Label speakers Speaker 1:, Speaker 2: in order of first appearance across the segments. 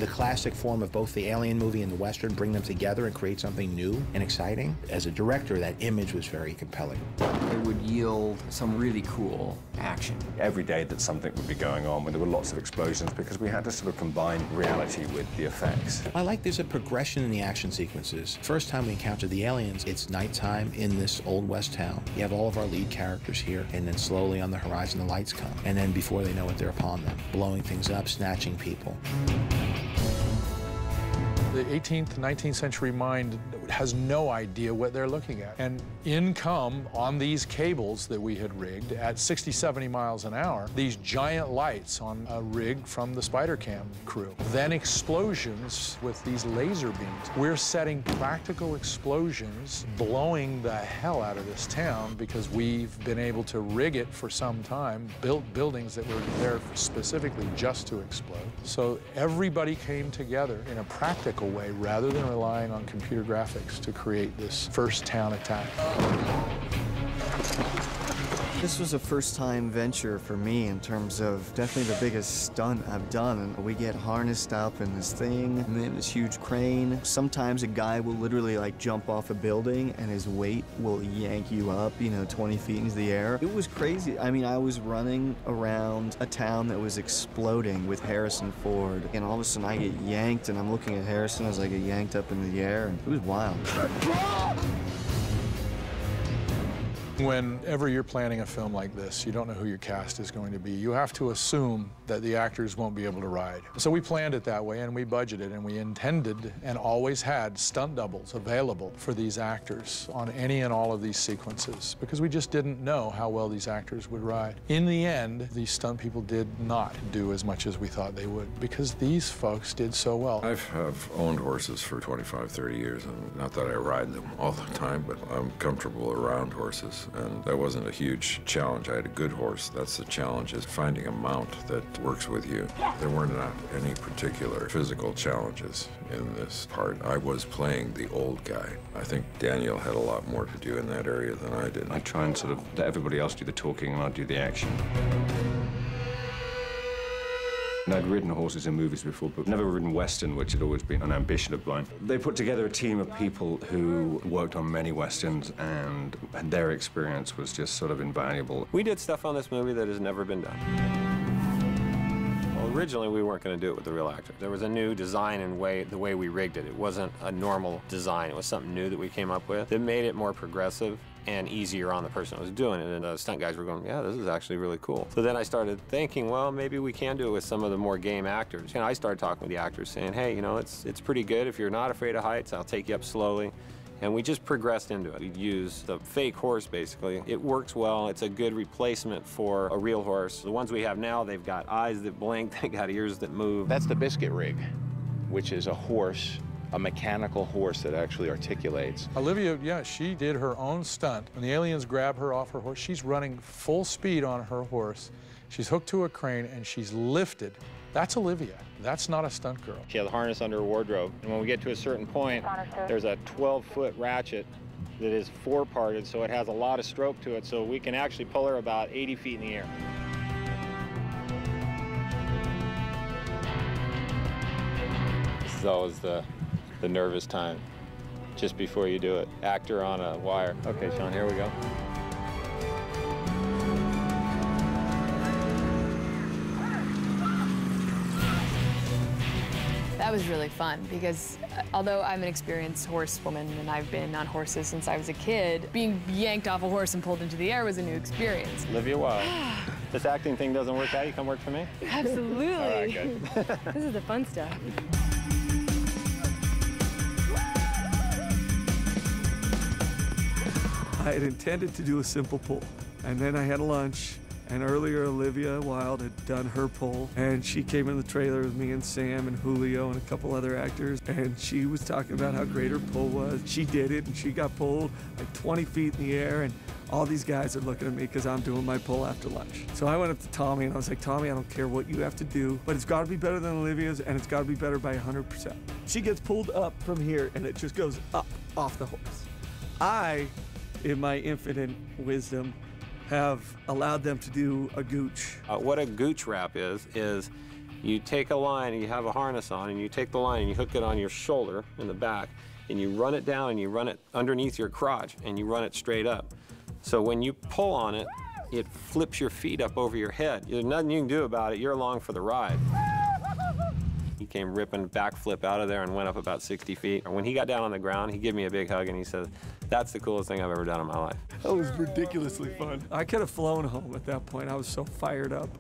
Speaker 1: The classic form of both the Alien movie and the Western, bring them together and create something new and exciting. As a director, that image was very compelling.
Speaker 2: It would yield some really cool action.
Speaker 3: Every day that something would be going on, when there were lots of explosions, because we had to sort of combine reality with the effects.
Speaker 1: I like there's a progression in the action sequences. First time we encounter the aliens, it's nighttime in this old west town. You have all of our lead characters here, and then slowly on the horizon the lights come. And then before they know it, they're upon them, blowing things up, snatching people.
Speaker 4: The 18th, 19th century mind has no idea what they're looking at. And in come, on these cables that we had rigged at 60, 70 miles an hour, these giant lights on a rig from the Spider Cam crew. Then explosions with these laser beams. We're setting practical explosions, blowing the hell out of this town because we've been able to rig it for some time, built buildings that were there specifically just to explode. So everybody came together in a practical way rather than relying on computer graphics to create this first town attack.
Speaker 5: This was a first-time venture for me in terms of definitely the biggest stunt I've done. And we get harnessed up in this thing, and then this huge crane. Sometimes a guy will literally like jump off a building and his weight will yank you up, 20 feet into the air. It was crazy. I mean, I was running around a town that was exploding with Harrison Ford, and all of a sudden I get yanked, and I'm looking at Harrison as I get yanked up into the air, and it was wild.
Speaker 4: Whenever you're planning a film like this, you don't know who your cast is going to be. You have to assume that the actors won't be able to ride. So we planned it that way, and we budgeted, and we intended and always had stunt doubles available for these actors on any and all of these sequences, because we just didn't know how well these actors would ride. In the end, these stunt people did not do as much as we thought they would, because these folks did so well.
Speaker 6: I've owned horses for 25, 30 years, and not that I ride them all the time, but I'm comfortable around horses. And that wasn't a huge challenge. I had a good horse. That's the challenge, is finding a mount that works with you. There were not any particular physical challenges in this part. I was playing the old guy. I think Daniel had a lot more to do in that area than I did.
Speaker 3: I try and sort of let everybody else do the talking and I do the action. And I'd ridden horses in movies before, but never ridden Western, which had always been an ambition of mine. They put together a team of people who worked on many Westerns, and their experience was just sort of invaluable.
Speaker 7: We did stuff on this movie that has never been done. Well, originally, we weren't going to do it with the real actors. There was a new design and the way we rigged it. It wasn't a normal design. It was something new that we came up with that made it more progressive and easier on the person who was doing it. And the stunt guys were going, yeah, this is actually really cool. So then I started thinking, well, maybe we can do it with some of the more game actors. And I started talking with the actors saying, hey, it's pretty good. If you're not afraid of heights, I'll take you up slowly. And we just progressed into it. We'd use the fake horse, basically. It works well. It's a good replacement for a real horse. The ones we have now, they've got eyes that blink, they got ears that move.
Speaker 1: That's the biscuit rig, which is a horse, a mechanical horse that actually articulates.
Speaker 4: Olivia, yeah, she did her own stunt. When the aliens grab her off her horse, she's running full speed on her horse. She's hooked to a crane and she's lifted. That's Olivia. That's not a stunt girl.
Speaker 8: She has a harness under her wardrobe. And when we get to a certain point, there's a 12-foot ratchet that is four-parted, so it has a lot of stroke to it, so we can actually pull her about 80 feet in the air. This is always the nervous time, just before you do it. Actor on a wire. Okay, Sean, here we go.
Speaker 9: That was really fun because although I'm an experienced horsewoman and I've been on horses since I was a kid, being yanked off a horse and pulled into the air was a new experience.
Speaker 8: Olivia, wow. This acting thing doesn't work out, you come work for me?
Speaker 9: Absolutely.
Speaker 8: All right, good.
Speaker 9: This is the fun stuff.
Speaker 10: I had intended to do a simple pull, and then I had lunch, and earlier Olivia Wilde had done her pull, and she came in the trailer with me and Sam and Julio and a couple other actors, and she was talking about how great her pull was. She did it, and she got pulled like 20 feet in the air, and all these guys are looking at me because I'm doing my pull after lunch. So I went up to Tommy, and I was like, Tommy, I don't care what you have to do, but it's got to be better than Olivia's, and it's got to be better by 100%. She gets pulled up from here, and it just goes up off the horse. I, in my infinite wisdom, have allowed them to do a gooch.
Speaker 7: What a gooch wrap is You take a line and you have a harness on, and you take the line and you hook it on your shoulder in the back, and you run it down and you run it underneath your crotch and you run it straight up. So when you pull on it, it flips your feet up over your head. There's nothing you can do about it. You're along for the ride. He came ripping backflip out of there and went up about 60 feet. When he got down on the ground, he gave me a big hug and he said, "That's the coolest thing I've ever done in my life."
Speaker 10: That was ridiculously fun. I could have flown home at that point. I was so fired up.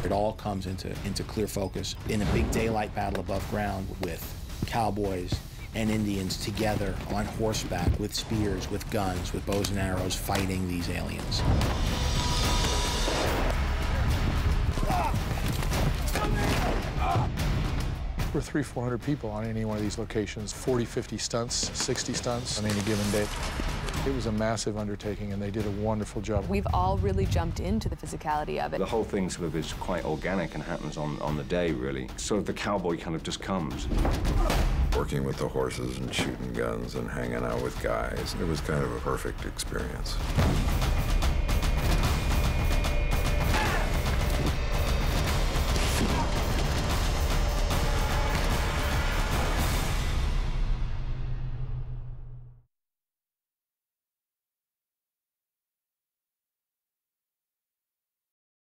Speaker 1: It all comes into clear focus in a big daylight battle above ground with cowboys and Indians together on horseback with spears, with guns, with bows and arrows fighting these aliens.
Speaker 4: We're 300-400 people on any one of these locations, 40, 50 stunts, 60 stunts on any given day. It was a massive undertaking, and they did a wonderful job.
Speaker 9: We've all really jumped into the physicality of it.
Speaker 3: The whole thing sort of is quite organic and happens on the day, really. So the cowboy kind of just comes.
Speaker 6: Working with the horses and shooting guns and hanging out with guys, it was kind of a perfect experience.